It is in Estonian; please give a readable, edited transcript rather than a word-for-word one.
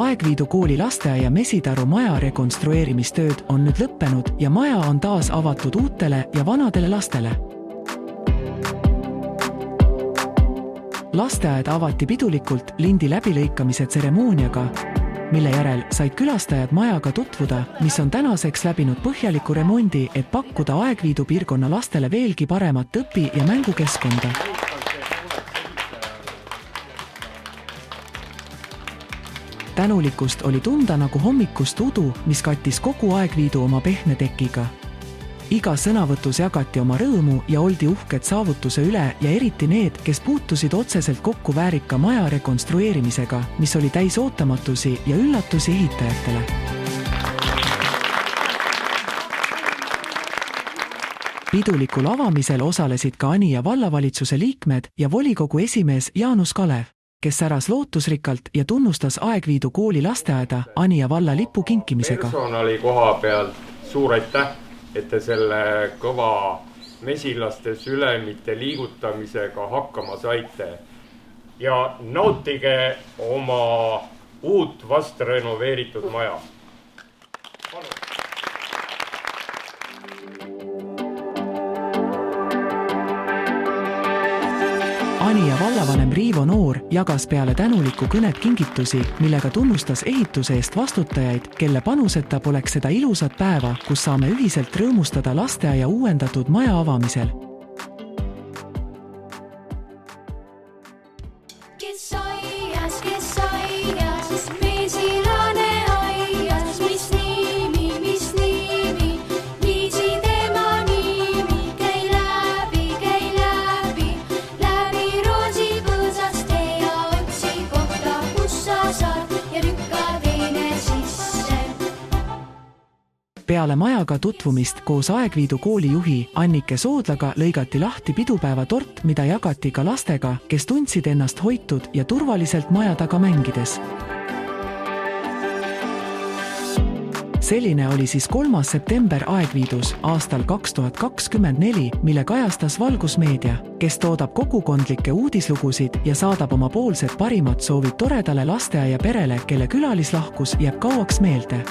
Aegviidu kooli lasteaia Mesitaru maja rekonstrueerimistööd on nüüd lõppenud ja maja on taas avatud uutele ja vanadele lastele. Lasteaed avati pidulikult lindi läbilõikamise tseremooniaga, mille järel said külastajad majaga tutvuda, mis on tänaseks läbinud põhjaliku remondi, et pakkuda Aegviidu piirkonna lastele veelgi paremat õpi- ja mängukeskkonda. Tänulikkust oli tunda nagu hommikust udu, mis kattis kogu Aegviidu oma pehme tekiga. Iga sõnavõtus jagati oma rõõmu ja oldi uhked saavutuse üle ja eriti need, kes puutusid otseselt kokku väärika maja rekonstrueerimisega, mis oli täis ootamatusi ja üllatusi ehitajatele. Pidulikul avamisel osalesid ka Anija vallavalitsuse liikmed ja volikogu esimees Jaanus Kalev, kes säras lootusrikkalt ja tunnustas Aegviidu kooli lasteaeda Anija valla lipu kinkimisega. Personali koha pealt suur aitäh, et te selle kõva mesilaste sülemite liigutamisega hakkama saite. Ja nautige oma uut vast renoveeritud maja. Anija vallavanem Riivo Noor jagas peale tänuliku kõnet kingitusi, millega tunnustas ehituse eest vastutajaid, kelle panuseta poleks seda ilusat päeva, kus saame ühiselt rõõmustada lasteaia uuendatud maja avamisel. Peale majaga tutvumist koos Aegviidu koolijuhi Annike Soodlaga lõigati lahti pidupäeva tort, mida jagati ka lastega, kes tundsid ennast hoitud ja turvaliselt maja taga mängides. Selline oli siis 3. september Aegviidus aastal 2024, mille kajastas Valgusmeedia, kes toodab kogukondlikke uudislugusid ja saadab oma poolsed parimad soovid toredale lasteaia perele, kelle külalislahkus jääb kauaks meelde.